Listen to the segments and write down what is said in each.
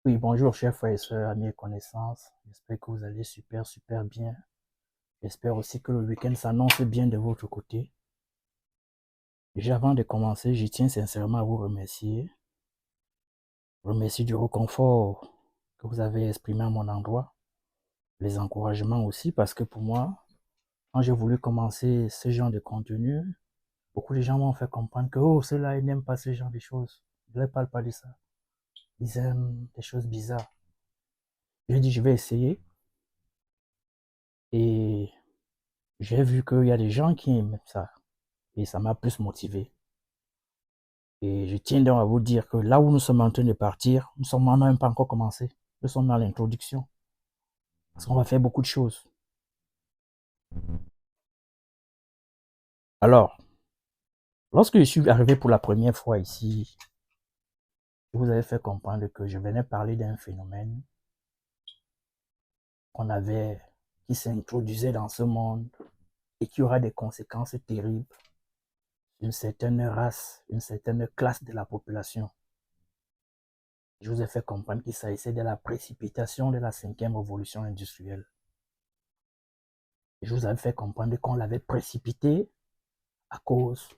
Oui, bonjour, chers frères et sœurs, amis et connaissances. J'espère que vous allez super, super bien. J'espère aussi que le week-end s'annonce bien de votre côté. Déjà, avant de commencer, je tiens sincèrement à vous remercier. Remercier du réconfort que vous avez exprimé à mon endroit. Les encouragements aussi, parce que pour moi, quand j'ai voulu commencer ce genre de contenu, beaucoup de gens m'ont fait comprendre que, oh, ceux-là, ils n'aiment pas ce genre de choses. Ils ne parlent pas de ça. Ils aiment des choses bizarres. J'ai dit, je vais essayer. Et j'ai vu qu'il y a des gens qui aiment ça. Et ça m'a plus motivé. Et je tiens donc à vous dire que là où nous sommes en train de partir, nous sommes même pas encore commencé. Nous sommes dans l'introduction. Parce qu'on va faire beaucoup de choses. Alors, lorsque je suis arrivé pour la première fois ici, je vous avais fait comprendre que je venais parler d'un phénomène qu'on avait, qui s'introduisait dans ce monde et qui aura des conséquences terribles d'une certaine race, une certaine classe de la population. Je vous ai fait comprendre qu'il s'agissait de la précipitation de la 5e révolution industrielle. Je vous avais fait comprendre qu'on l'avait précipité à cause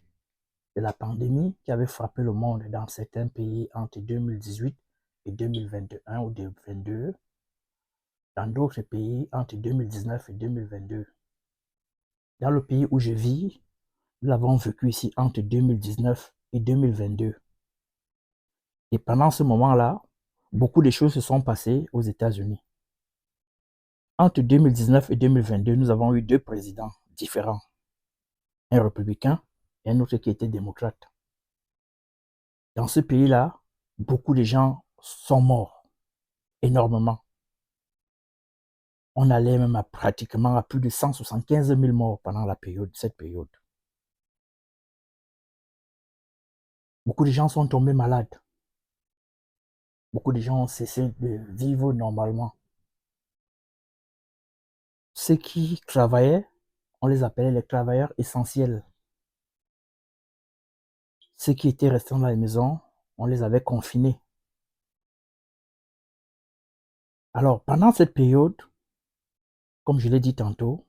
de la pandémie qui avait frappé le monde dans certains pays entre 2018 et 2021 ou 2022, dans d'autres pays entre 2019 et 2022. Dans le pays où je vis, nous l'avons vécu ici entre 2019 et 2022. Et pendant ce moment-là, beaucoup de choses se sont passées aux États-Unis. Entre 2019 et 2022, nous avons eu deux présidents différents, un républicain et un autre qui était démocrate. Dans ce pays-là, beaucoup de gens sont morts, énormément. On allait même pratiquement à plus de 175 000 morts pendant cette période. Beaucoup de gens sont tombés malades. Beaucoup de gens ont cessé de vivre normalement. Ceux qui travaillaient, on les appelait les travailleurs essentiels. Ceux qui étaient restés dans la maison, on les avait confinés. Alors, pendant cette période, comme je l'ai dit tantôt,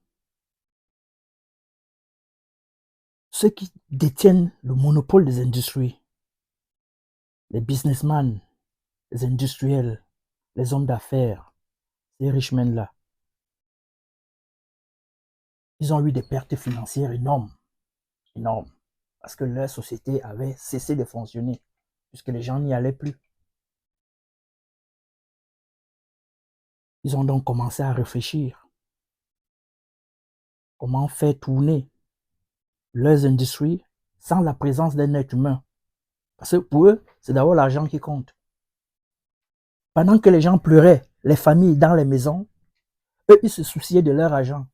ceux qui détiennent le monopole des industries, les businessmen, les industriels, les hommes d'affaires, ces riches men-là, ils ont eu des pertes financières énormes, énormes, parce que leur société avait cessé de fonctionner, puisque les gens n'y allaient plus. Ils ont donc commencé à réfléchir comment faire tourner leurs industries sans la présence d'un être humain. Parce que pour eux, c'est d'abord l'argent qui compte. Pendant que les gens pleuraient, les familles dans les maisons, eux, ils se souciaient de leur argent.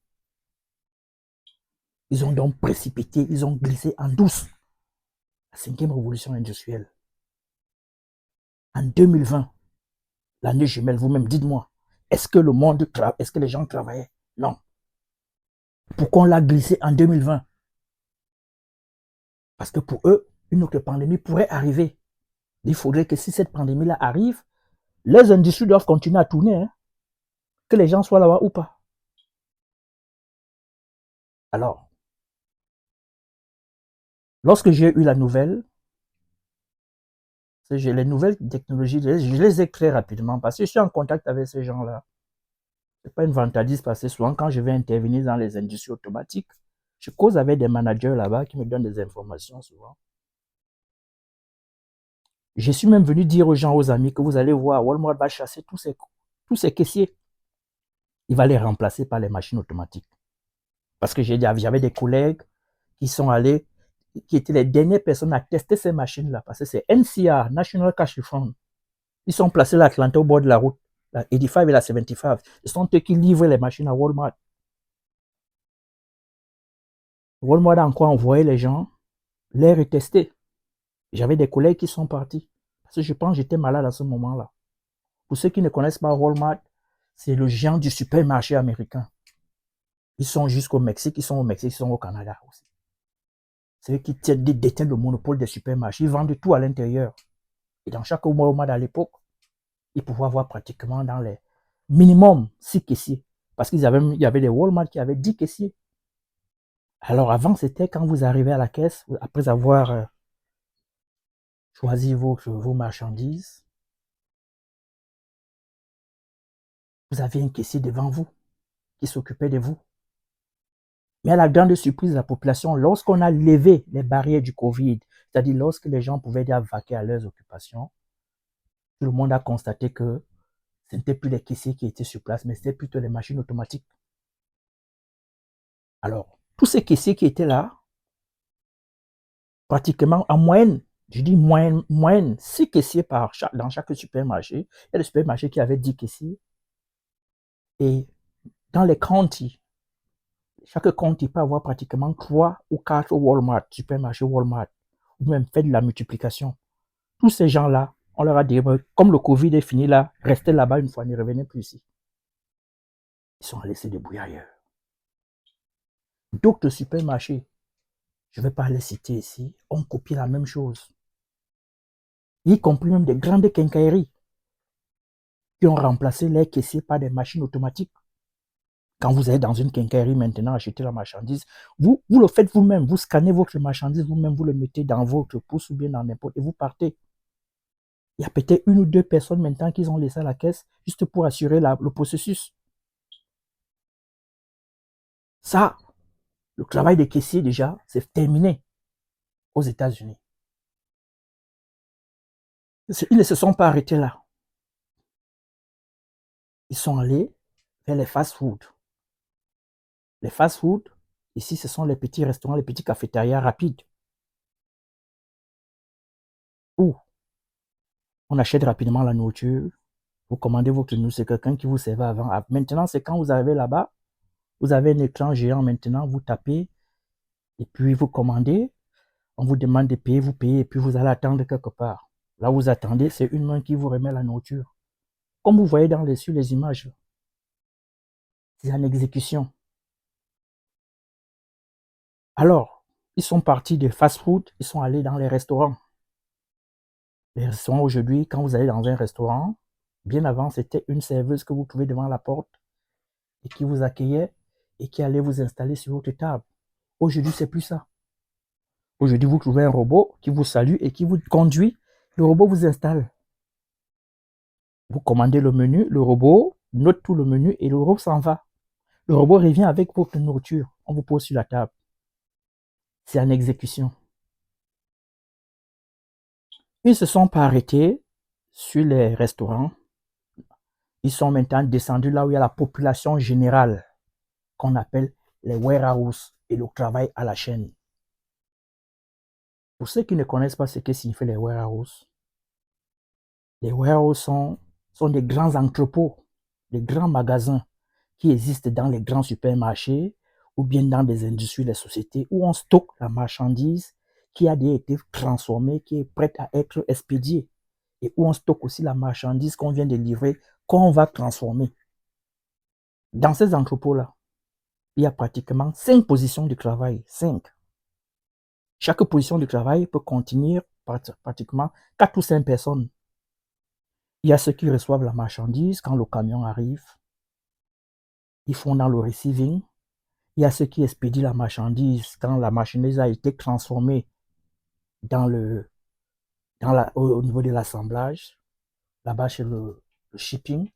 Ils ont donc précipité, ils ont glissé en douce la 5e révolution industrielle. En 2020, l'année jumelle, vous-même, dites-moi, est-ce que les gens travaillaient? Non. Pourquoi on l'a glissé en 2020? Parce que pour eux, une autre pandémie pourrait arriver. Il faudrait que si cette pandémie-là arrive, les industries doivent continuer à tourner, hein, que les gens soient là-bas ou pas. Alors, lorsque j'ai eu la nouvelle, les nouvelles technologies, je les ai très rapidement parce que je suis en contact avec ces gens-là. Ce n'est pas une vantardise parce que souvent quand je vais intervenir dans les industries automatiques, je cause avec des managers là-bas qui me donnent des informations souvent. Je suis même venu dire aux gens, aux amis, que vous allez voir, Walmart va chasser tous ces caissiers. Il va les remplacer par les machines automatiques. Parce que j'avais des collègues qui sont allés, qui étaient les dernières personnes à tester ces machines-là. Parce que c'est NCR, National Cash Fund. Ils sont placés à l'Atlanta au bord de la route, la 85 et la 75. Ce sont eux qui livrent les machines à Walmart. Walmart a encore envoyé les gens les retester. J'avais des collègues qui sont partis. Parce que je pense que j'étais malade à ce moment-là. Pour ceux qui ne connaissent pas Walmart, c'est le géant du supermarché américain. Ils sont jusqu'au Mexique, ils sont au Mexique, ils sont au Canada aussi. C'est eux qui détiennent le monopole des supermarchés. Ils vendent tout à l'intérieur. Et dans chaque Walmart à l'époque, Ils pouvaient avoir pratiquement dans les minimum 6 caissiers. Parce qu'il y avait des Walmart qui avaient 10 caissiers. Alors avant, c'était quand vous arrivez à la caisse, après avoir choisi vos marchandises, vous aviez un caissier devant vous qui s'occupait de vous. Mais à la grande surprise de la population, lorsqu'on a levé les barrières du Covid, c'est-à-dire lorsque les gens pouvaient vaquer à leurs occupations, tout le monde a constaté que ce n'étaient plus les caissiers qui étaient sur place, mais c'était plutôt les machines automatiques. Alors, tous ces caissiers qui étaient là, pratiquement en moyenne, je dis moyenne 6 caissiers dans chaque supermarché. Il y a des supermarchés qui avaient 10 caissiers. Et dans les counties, chaque county peut avoir pratiquement 3 ou 4 Walmart, supermarchés Walmart, ou même fait de la multiplication. Tous ces gens-là, on leur a dit, comme le Covid est fini là, restez là-bas une fois, ne revenez plus ici. Ils sont allés se débrouiller ailleurs. D'autres supermarchés, je ne vais pas les citer ici, ont copié la même chose. Y compris même des grandes quincailleries qui ont remplacé les caissiers par des machines automatiques. Quand vous êtes dans une quincaillerie maintenant acheter la marchandise, vous le faites vous-même, vous scannez votre marchandise vous-même, vous le mettez dans votre pouce ou bien dans n'importe et vous partez. Il y a peut-être 1 ou 2 personnes maintenant qui ont laissé à la caisse juste pour assurer le processus. Ça, le travail des caissiers déjà, c'est terminé aux États-Unis. Ils ne se sont pas arrêtés là. Ils sont allés vers les fast-food. Les fast-food, ici, ce sont les petits restaurants, les petits cafétérias rapides. Où on achète rapidement la nourriture, vous commandez votre nourriture, c'est quelqu'un qui vous servait avant. Maintenant, c'est quand vous arrivez là-bas, vous avez un écran géant maintenant, vous tapez, et puis vous commandez, on vous demande de payer, vous payez, et puis vous allez attendre quelque part. Là où vous attendez, c'est une main qui vous remet la nourriture. Comme vous voyez sur les images, c'est en exécution. Alors, ils sont partis de fast-food, ils sont allés dans les restaurants. Les restaurants aujourd'hui, quand vous allez dans un restaurant, bien avant, c'était une serveuse que vous trouvez devant la porte et qui vous accueillait et qui allait vous installer sur votre table. Aujourd'hui, c'est plus ça. Aujourd'hui, vous trouvez un robot qui vous salue et qui vous conduit. Le robot vous installe. Vous commandez le menu, le robot note tout le menu et le robot s'en va. Le robot revient avec votre nourriture. On vous pose sur la table. C'est en exécution. Ils ne se sont pas arrêtés sur les restaurants. Ils sont maintenant descendus là où il y a la population générale, qu'on appelle les warehouses et le travail à la chaîne. Pour ceux qui ne connaissent pas ce que signifient les warehouses sont des grands entrepôts, des grands magasins qui existent dans les grands supermarchés ou bien dans des industries, des sociétés où on stocke la marchandise qui a été transformée, qui est prête à être expédiée et où on stocke aussi la marchandise qu'on vient de livrer, qu'on va transformer. Dans ces entrepôts-là, il y a pratiquement 5 positions de travail, 5. Chaque position de travail peut contenir pratiquement 4 ou 5 personnes. Il y a ceux qui reçoivent la marchandise quand le camion arrive. Ils font dans le receiving. Il y a ceux qui expédient la marchandise quand la marchandise a été transformée au niveau de l'assemblage, là-bas chez le shipping.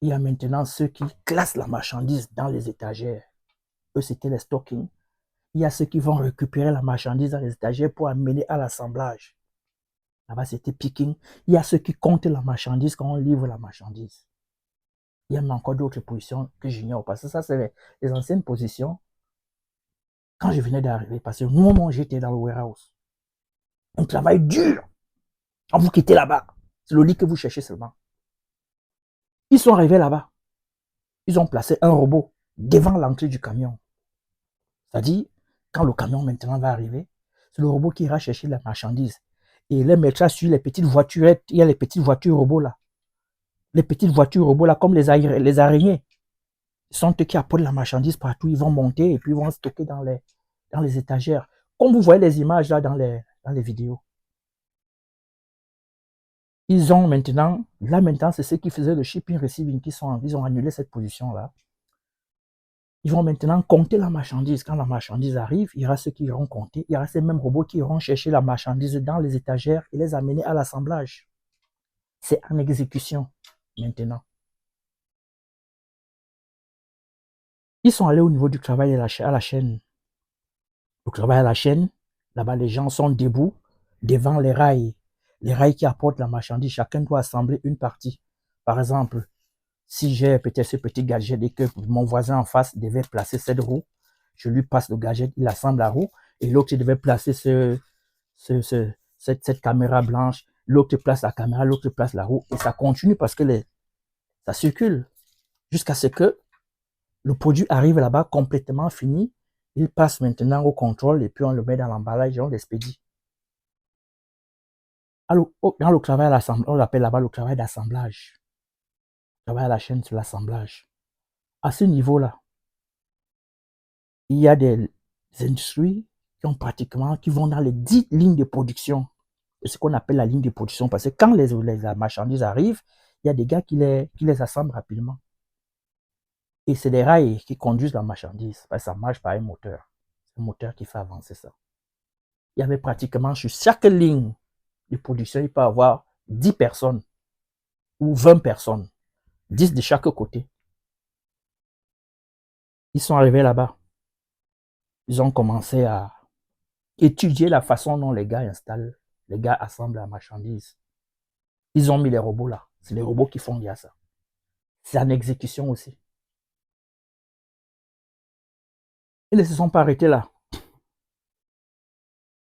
Il y a maintenant ceux qui classent la marchandise dans les étagères. Eux, c'était les stocking. Il y a ceux qui vont récupérer la marchandise dans les étagères pour amener à l'assemblage. Là-bas, c'était picking. Il y a ceux qui comptent la marchandise quand on livre la marchandise. Il y a même encore d'autres positions que j'ignore parce que ça, c'est les anciennes positions quand je venais d'arriver. Parce que nous, j'étais dans le warehouse. Un travail dur. Quand vous quittez là-bas, c'est le lit que vous cherchez seulement. Ils sont arrivés là-bas. Ils ont placé un robot devant l'entrée du camion. C'est-à-dire, quand le camion maintenant va arriver, c'est le robot qui ira chercher la marchandise et les mettra sur les petites voiturettes. Il y a les petites voitures robots là. Les petites voitures robots là, comme les araignées, sont eux qui apportent la marchandise partout. Ils vont monter et puis ils vont stocker dans les étagères. Comme vous voyez les images là dans les vidéos. Ils ont maintenant, là maintenant, c'est ceux qui faisaient le shipping receiving ils ont annulé cette position-là. Ils vont maintenant compter la marchandise. Quand la marchandise arrive, il y aura ceux qui iront compter. Il y aura ces mêmes robots qui iront chercher la marchandise dans les étagères et les amener à l'assemblage. C'est en exécution maintenant. Ils sont allés au niveau du travail à la chaîne. Le travail à la chaîne, là-bas, les gens sont debout devant les rails. Les rails qui apportent la marchandise, chacun doit assembler une partie. Par exemple, si j'ai peut-être ce petit gadget et que mon voisin en face devait placer cette roue, je lui passe le gadget, il assemble la roue, et l'autre devait placer cette caméra blanche, l'autre place la caméra, l'autre place la roue, et ça continue parce que ça circule jusqu'à ce que le produit arrive là-bas complètement fini. Il passe maintenant au contrôle et puis on le met dans l'emballage et on l'expédie. Dans le travail à l'assemblage, on l'appelle là-bas le travail d'assemblage. Le travail à la chaîne, c'est l'assemblage. À ce niveau-là, il y a des industries qui vont dans les 10 lignes de production. C'est ce qu'on appelle la ligne de production parce que quand les marchandises arrivent, il y a des gars qui les assemblent rapidement. Et c'est des rails qui conduisent la marchandise parce que ça marche par un moteur. C'est un moteur qui fait avancer ça. Il y avait pratiquement sur chaque ligne de production, il peut y avoir 10 personnes ou 20 personnes, 10 de chaque côté. Ils sont arrivés là-bas. Ils ont commencé à étudier la façon dont les gars installent, les gars assemblent la marchandise. Ils ont mis les robots là. C'est les robots qui font bien ça. C'est en exécution aussi. Ils ne se sont pas arrêtés là.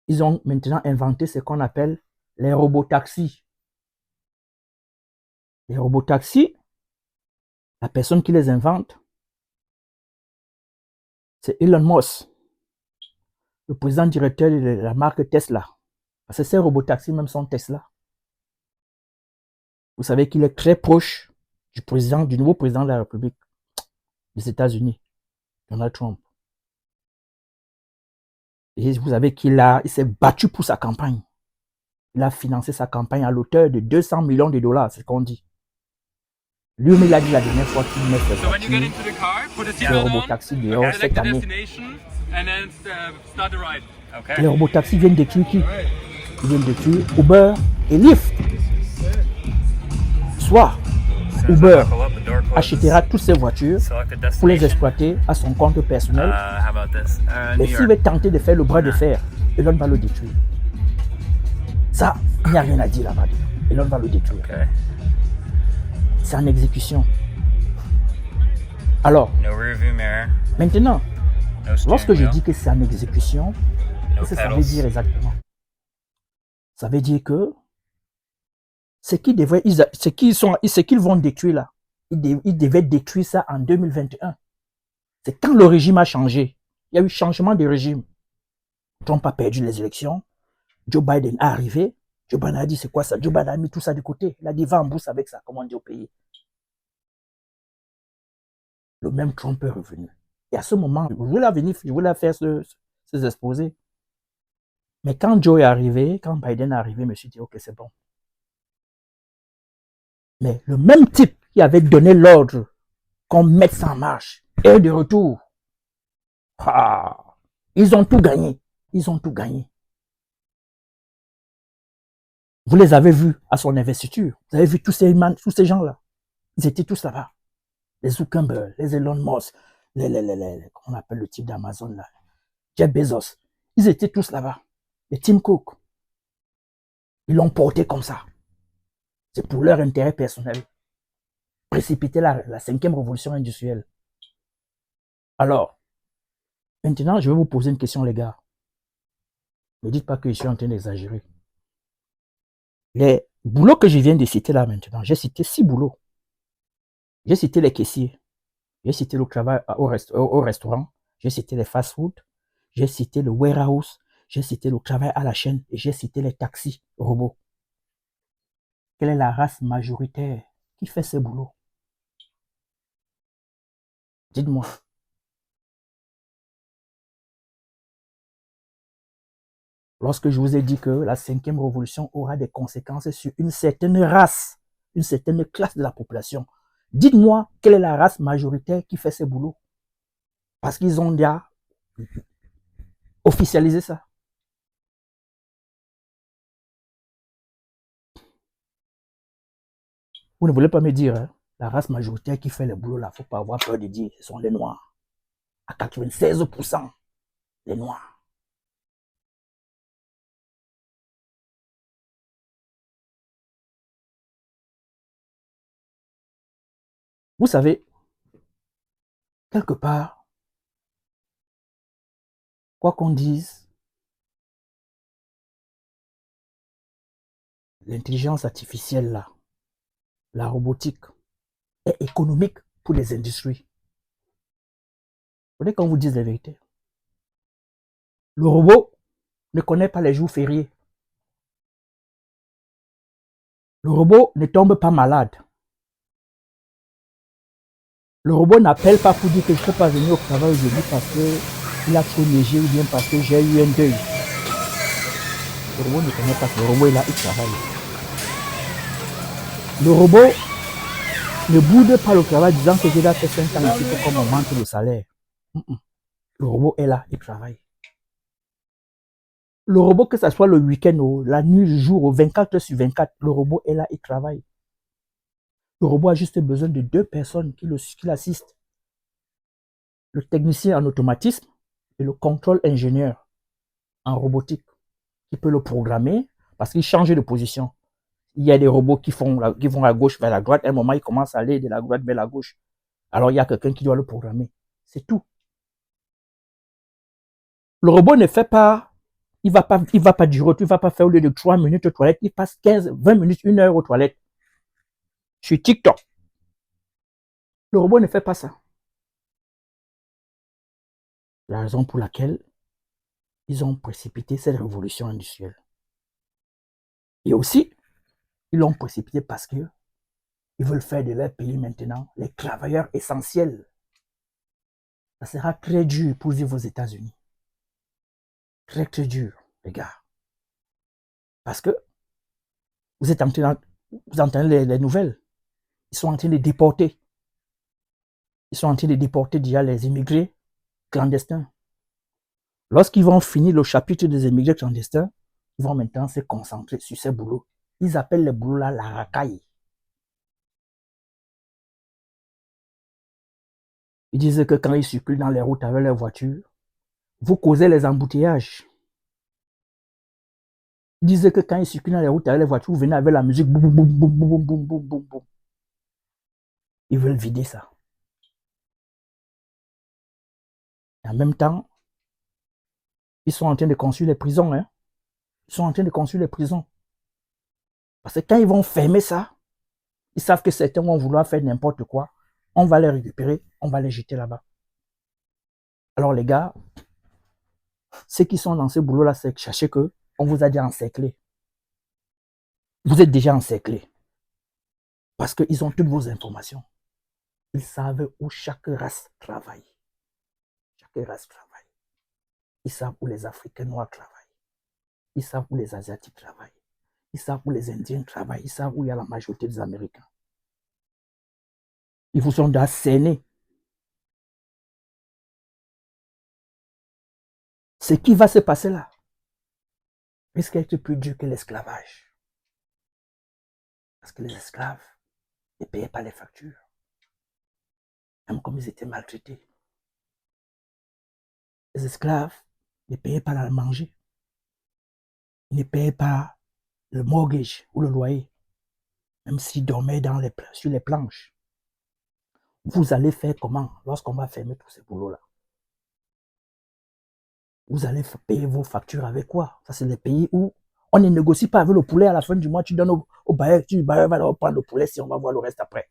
Ils ont maintenant inventé ce qu'on appelle les robots taxis. Les robots taxis, la personne qui les invente, c'est Elon Musk, le président directeur de la marque Tesla. Parce que ces robots taxis même sont Tesla. Vous savez qu'il est très proche du nouveau président de la République des États-Unis, Donald Trump. Et vous savez il s'est battu pour sa campagne. Il a financé sa campagne à l'auteur de 200 millions de dollars, c'est ce qu'on dit. Lui-même, il a dit la dernière fois qu'il met ses voitures, le robotaxi dehors cette année. Les robotaxis viennent détruire qui? Ils viennent détruire Uber et Lyft. Soit Uber achètera toutes ces voitures pour les exploiter à son compte personnel. Et s'il veut tenter de faire le bras de fer, Elon va le détruire. Ça, il n'y a rien à dire là-bas. Elon va le détruire. Okay. C'est en exécution. Alors, maintenant, lorsque je dis que c'est en exécution, qu'est-ce que ça veut dire exactement? Ça veut dire que ce qu'ils vont détruire là, ils devaient détruire ça en 2021. C'est quand le régime a changé. Il y a eu changement de régime. Trump a perdu les élections. Joe Biden est arrivé. Joe Biden a dit c'est quoi ça? Joe Biden a mis tout ça de côté. Il a dit va en bourse avec ça, comme on dit au pays. Le même Trump est revenu. Et à ce moment, je voulais faire ces exposés. Mais quand Joe est arrivé, quand Biden est arrivé, je me suis dit ok, c'est bon. Mais le même type qui avait donné l'ordre qu'on mette ça en marche est de retour. Ah, ils ont tout gagné. Ils ont tout gagné. Vous les avez vus à son investiture. Vous avez vu tous ces gens-là. Ils étaient tous là-bas. Les Zuckerberg, les Elon Musk, comment on appelle le type d'Amazon là, Jeff Bezos. Ils étaient tous là-bas. Les Tim Cook. Ils l'ont porté comme ça. C'est pour leur intérêt personnel. Précipiter la 5e révolution industrielle. Alors, maintenant, je vais vous poser une question, les gars. Ne dites pas que je suis en train d'exagérer. Les boulots que je viens de citer là maintenant, j'ai cité 6 boulots. J'ai cité les caissiers, j'ai cité le travail au restaurant, j'ai cité les fast-food, j'ai cité le warehouse, j'ai cité le travail à la chaîne et j'ai cité les taxis robots. Quelle est la race majoritaire qui fait ces boulots? Dites-moi. « lorsque je vous ai dit que la 5e révolution aura des conséquences sur une certaine race, une certaine classe de la population. Dites-moi quelle est la race majoritaire qui fait ce boulot. Parce qu'ils ont déjà officialisé ça. Vous ne voulez pas me dire, hein, la race majoritaire qui fait le boulot là, il ne faut pas avoir peur de dire, ce sont les Noirs. À 96%, les Noirs. Vous savez, quelque part, quoi qu'on dise, l'intelligence artificielle là, la robotique est économique pour les industries. Vous voulez qu'on vous dise la vérité. Le robot ne connaît pas les jours fériés. Le robot ne tombe pas malade. Le robot n'appelle pas pour dire que je ne peux pas venir au travail aujourd'hui parce qu'il a trop neigé ou bien parce que j'ai eu un deuil. Le robot ne connaît pas que le robot est là, il travaille. Le robot ne boude pas le travail disant que j'ai là fait 5 ans ici pour qu'on m'augmente le salaire. Le robot est là, il travaille. Le robot, que ce soit le week-end, la nuit, le jour, 24 heures sur 24, le robot est là, il travaille. Le robot a juste besoin de 2 personnes qui l'assistent. Le technicien en automatisme et le contrôle ingénieur en robotique qui peut le programmer parce qu'il change de position. Il y a des robots qui vont à gauche vers la droite. À un moment, ils commencent à aller de la droite vers la gauche. Alors, il y a quelqu'un qui doit le programmer. C'est tout. Le robot ne fait pas, il va pas durer, il va pas faire au lieu de 3 minutes aux toilettes, il passe 15, 20 minutes, 1 heure aux toilettes. Sur TikTok. Le robot ne fait pas ça. La raison pour laquelle ils ont précipité cette révolution industrielle. Et aussi, ils l'ont précipité parce qu'ils veulent faire de leur pays maintenant les travailleurs essentiels. Ça sera très dur pour vivre aux États-Unis. Très, très dur, les gars. Parce que vous entendez les nouvelles. Ils sont en train de déporter. Ils sont en train de déporter déjà les immigrés clandestins. Lorsqu'ils vont finir le chapitre des immigrés clandestins, ils vont maintenant se concentrer sur ces boulots. Ils appellent les boulots là la racaille. Ils disent que quand ils circulent dans les routes avec leur voiture, vous causez les embouteillages. Ils disent que quand ils circulent dans les routes avec les voitures, vous venez avec la musique, boum, boum, boum, boum, boum, boum, boum, boum. Ils veulent vider ça. Et en même temps, ils sont en train de construire les prisons. Hein? Ils sont en train de construire les prisons. Parce que quand ils vont fermer ça, ils savent que certains vont vouloir faire n'importe quoi. On va les récupérer, on va les jeter là-bas. Alors les gars, ceux qui sont dans ce boulot-là, c'est sachez que on vous a déjà encerclé. Vous êtes déjà encerclé. Parce qu'ils ont toutes vos informations. Ils savent où chaque race travaille. Chaque race travaille. Ils savent où les Africains noirs travaillent. Ils savent où les Asiatiques travaillent. Ils savent où les Indiens travaillent. Ils savent où il y a la majorité des Américains. Ils vous sont déjà cernés. Ce qui va se passer là risque d'être plus dur que l'esclavage. Parce que les esclaves ne payaient pas les factures. Même comme ils étaient maltraités. Les esclaves ne payaient pas la manger. Ils ne payaient pas le mortgage ou le loyer. Même s'ils dormaient sur les planches. Vous allez faire comment lorsqu'on va fermer tous ces boulots-là? Vous allez payer vos factures avec quoi? Ça, c'est les pays où on ne négocie pas avec le poulet à la fin du mois. Tu donnes au bailleur, le bailleur va prendre le poulet si on va voir le reste après.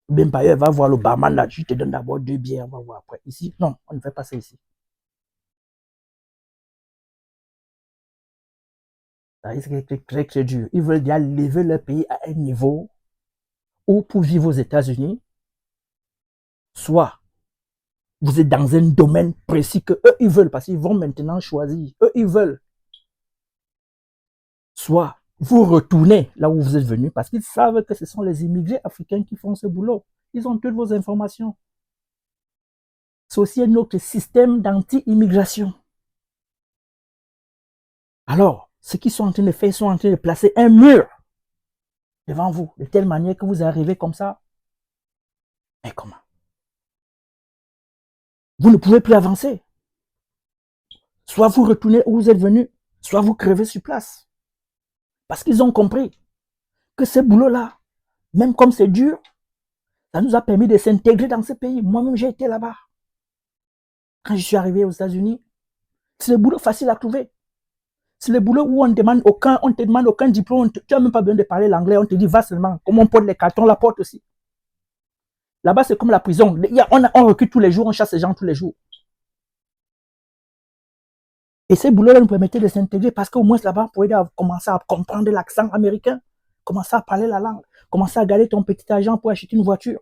Bien, le bailleur va voir le barman là, tu te donnes d'abord 2 bières, on va voir après. Ici, non, on ne fait pas ça ici. Ça risque d'être très, très dur. Ils veulent déjà lever leur pays à un niveau où pour vivre aux États-Unis, soit vous êtes dans un domaine précis que eux ils veulent, parce qu'ils vont maintenant choisir. Eux, ils veulent. soit vous retournez là où vous êtes venu parce qu'ils savent que ce sont les immigrés africains qui font ce boulot. Ils ont toutes vos informations. C'est aussi un autre système d'anti-immigration. Alors, ce qu'ils sont en train de faire, ils sont en train de placer un mur devant vous, de telle manière que vous arrivez comme ça. Mais comment? Vous ne pouvez plus avancer. Soit vous retournez où vous êtes venu, soit vous crevez sur place. Parce qu'ils ont compris que ce boulot-là, même comme c'est dur, ça nous a permis de s'intégrer dans ce pays. Moi-même, j'ai été là-bas. Quand je suis arrivé aux États-Unis, c'est le boulot facile à trouver. C'est le boulot où on ne te demande aucun diplôme. Tu n'as même pas besoin de parler l'anglais. On te dit, va seulement. Comme on porte les cartons, la porte aussi. Là-bas, c'est comme la prison. On recrute tous les jours, on chasse les gens tous les jours. Et ces boulots-là nous permettaient de s'intégrer parce qu'au moins là-bas, on pouvait commencer à comprendre l'accent américain, commencer à parler la langue, commencer à garder ton petit argent pour acheter une voiture.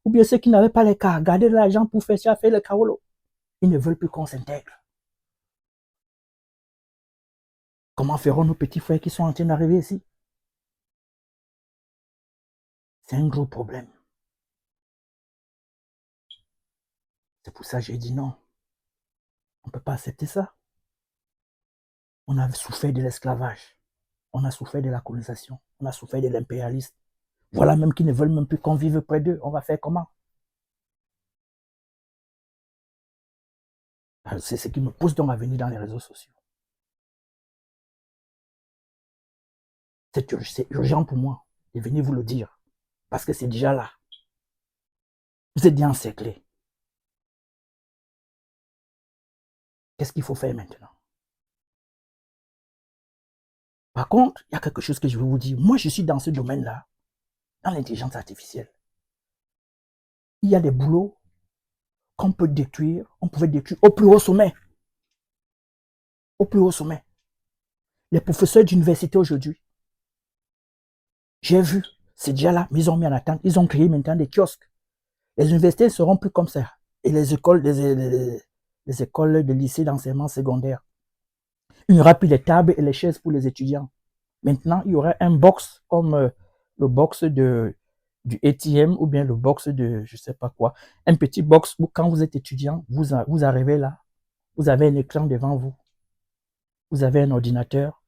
Ou bien ceux qui n'avaient pas les cars, garder de l'argent pour faire le carolo. Ils ne veulent plus qu'on s'intègre. Comment feront nos petits frères qui sont en train d'arriver ici? C'est un gros problème. C'est pour ça que j'ai dit non. On ne peut pas accepter ça. On a souffert de l'esclavage. On a souffert de la colonisation. On a souffert de l'impérialisme. Voilà même qu'ils ne veulent même plus qu'on vive près d'eux. On va faire comment? C'est ce qui me pousse donc à venir dans les réseaux sociaux. C'est urgent pour moi de venir vous le dire. Parce que c'est déjà là. Vous êtes bien encerclés. Qu'est-ce qu'il faut faire maintenant? Par contre, il y a quelque chose que je veux vous dire. Moi, je suis dans ce domaine-là, dans l'intelligence artificielle. Il y a des boulots qu'on peut détruire, on pouvait détruire au plus haut sommet. Au plus haut sommet. Les professeurs d'université aujourd'hui, j'ai vu, c'est déjà là, mais ils ont mis en attente, ils ont créé maintenant des kiosques. Les universités ne seront plus comme ça. Et les écoles, les écoles de lycée d'enseignement secondaire. Il n'y aura plus les tables et les chaises pour les étudiants. Maintenant, il y aura un box comme le box du ATM ou bien le box de je ne sais pas quoi. Un petit box où quand vous êtes étudiant, vous arrivez là, vous avez un écran devant vous, vous avez un ordinateur,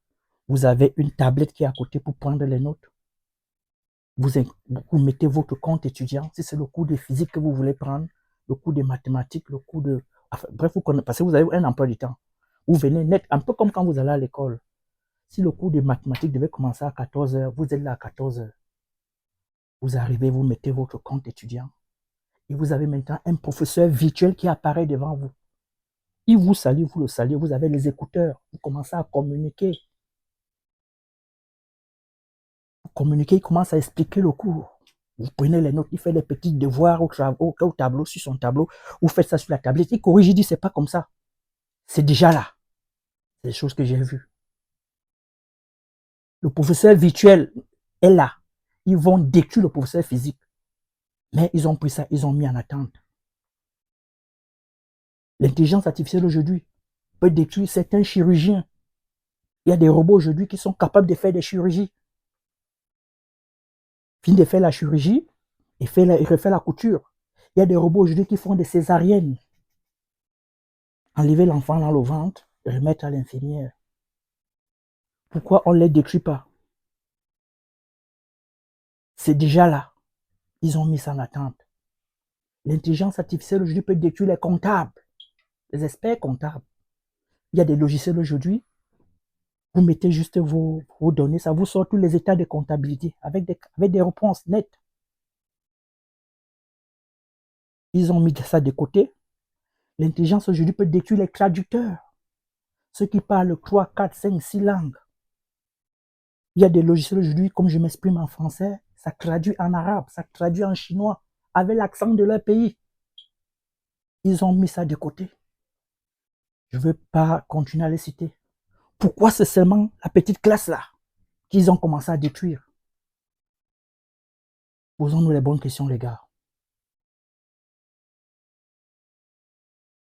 vous avez une tablette qui est à côté pour prendre les notes. Vous mettez votre compte étudiant, si c'est le cours de physique que vous voulez prendre, le cours de mathématiques, le cours de... Enfin, bref, parce que vous avez un emploi du temps. Vous venez net, un peu comme quand vous allez à l'école. Si le cours de mathématiques devait commencer à 14 heures, vous êtes là à 14 heures. Vous arrivez, vous mettez votre compte étudiant. Et vous avez maintenant un professeur virtuel qui apparaît devant vous. Il vous salue, vous le saluez, vous avez les écouteurs, vous commencez à communiquer. Vous communiquez, il commence à expliquer le cours. Vous prenez les notes, il fait les petits devoirs au tableau, sur son tableau, vous faites ça sur la tablette, il corrige, il dit c'est pas comme ça. C'est déjà là. C'est des choses que j'ai vues. Le professeur virtuel est là. Ils vont détruire le professeur physique. Mais ils ont pris ça, ils ont mis en attente. L'intelligence artificielle aujourd'hui peut détruire certains chirurgiens. Il y a des robots aujourd'hui qui sont capables de faire des chirurgies. Fini de faire la chirurgie et refait la couture. Il y a des robots aujourd'hui qui font des césariennes. Enlever l'enfant dans le ventre et remettre à l'infirmière. Pourquoi on ne les détruit pas? C'est déjà là. Ils ont mis ça en attente. L'intelligence artificielle aujourd'hui peut détruire les comptables, les experts comptables. Il y a des logiciels aujourd'hui, vous mettez juste vos données, ça vous sort tous les états de comptabilité avec des réponses nettes. Ils ont mis ça de côté. L'intelligence aujourd'hui peut détruire les traducteurs, ceux qui parlent 3, 4, 5, 6 langues. Il y a des logiciels aujourd'hui, comme je m'exprime en français, ça traduit en arabe, ça traduit en chinois, avec l'accent de leur pays. Ils ont mis ça de côté. Je ne veux pas continuer à les citer. Pourquoi c'est seulement la petite classe là qu'ils ont commencé à détruire? Posons-nous les bonnes questions, les gars.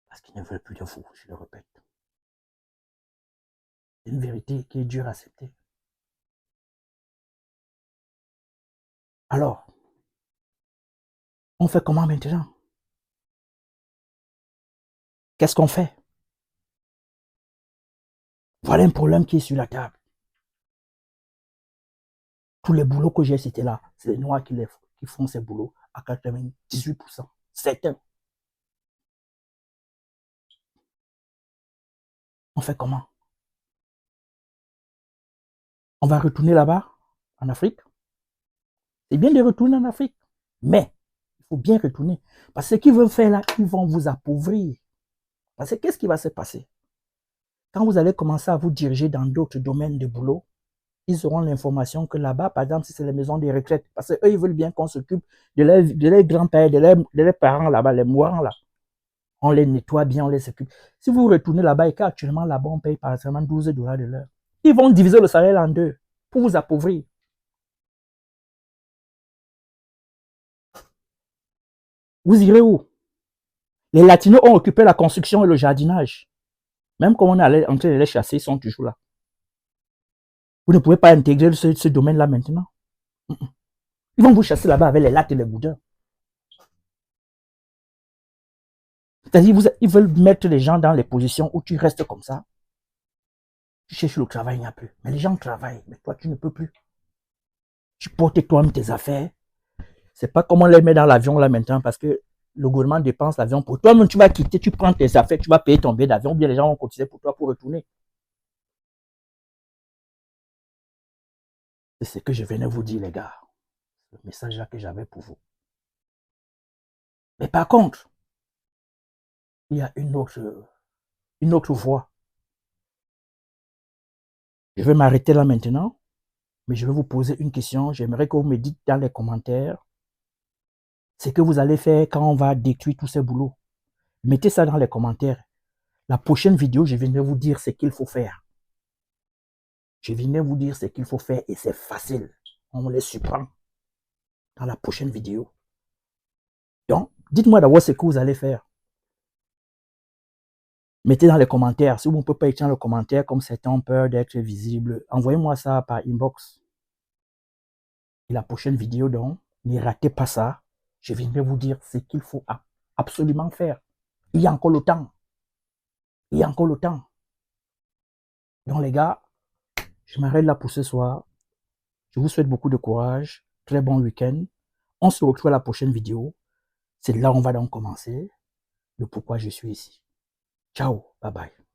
Parce qu'ils ne veulent plus de vous, je le répète. C'est une vérité qui est dure à accepter. Alors, on fait comment maintenant? Qu'est-ce qu'on fait? Voilà un problème qui est sur la table. Tous les boulots que j'ai cités là, c'est les Noirs qui font ces boulots à 98%. Certains. On fait comment? On va retourner là-bas, en Afrique? C'est bien de retourner en Afrique, mais il faut bien retourner. Parce que ce qu'ils veulent faire là, ils vont vous appauvrir. Parce que qu'est-ce qui va se passer? Quand vous allez commencer à vous diriger dans d'autres domaines de boulot, ils auront l'information que là-bas, par exemple, si c'est les maisons de retraite, parce qu'eux, ils veulent bien qu'on s'occupe de leurs grands-pères, de leurs parents là-bas, les mourants là. On les nettoie bien, on les s'occupe. Si vous retournez là-bas et qu'actuellement là-bas, on paye par exemple 12 dollars de l'heure, ils vont diviser le salaire en deux pour vous appauvrir. Vous irez où? Les Latinos ont occupé la construction et le jardinage. Même quand on est en train de les chasser, ils sont toujours là. Vous ne pouvez pas intégrer ce domaine-là maintenant. Ils vont vous chasser là-bas avec les lattes et les boudins. C'est-à-dire, ils veulent mettre les gens dans les positions où tu restes comme ça. Tu cherches le travail, il n'y a plus. Mais les gens travaillent, mais toi, tu ne peux plus. Tu portes toi-même tes affaires. C'est pas comme on les met dans l'avion là maintenant parce que le gouvernement dépense l'avion pour toi. Même tu vas quitter, tu prends tes affaires, tu vas payer ton billet d'avion, ou bien les gens vont cotiser pour toi pour retourner. C'est ce que je venais vous dire, les gars. Le message là que j'avais pour vous. Mais par contre, il y a une autre voie. Je vais m'arrêter là maintenant, mais je vais vous poser une question. J'aimerais que vous me dites dans les commentaires ce que vous allez faire quand on va détruire tous ces boulots. Mettez ça dans les commentaires. La prochaine vidéo, je viendrai vous dire ce qu'il faut faire. Je viendrai vous dire ce qu'il faut faire et c'est facile. On les surprend dans la prochaine vidéo. Donc, dites-moi d'abord ce que vous allez faire. Mettez dans les commentaires. Si vous ne pouvez pas écrire dans le commentaire comme certains ont peur d'être visible, envoyez-moi ça par inbox. Et la prochaine vidéo, donc, ne ratez pas ça. Je viendrai vous dire ce qu'il faut absolument faire. Il y a encore le temps. Il y a encore le temps. Donc, les gars, je m'arrête là pour ce soir. Je vous souhaite beaucoup de courage. Très bon week-end. On se retrouve à la prochaine vidéo. C'est là où on va donc commencer le pourquoi je suis ici. Ciao, bye bye.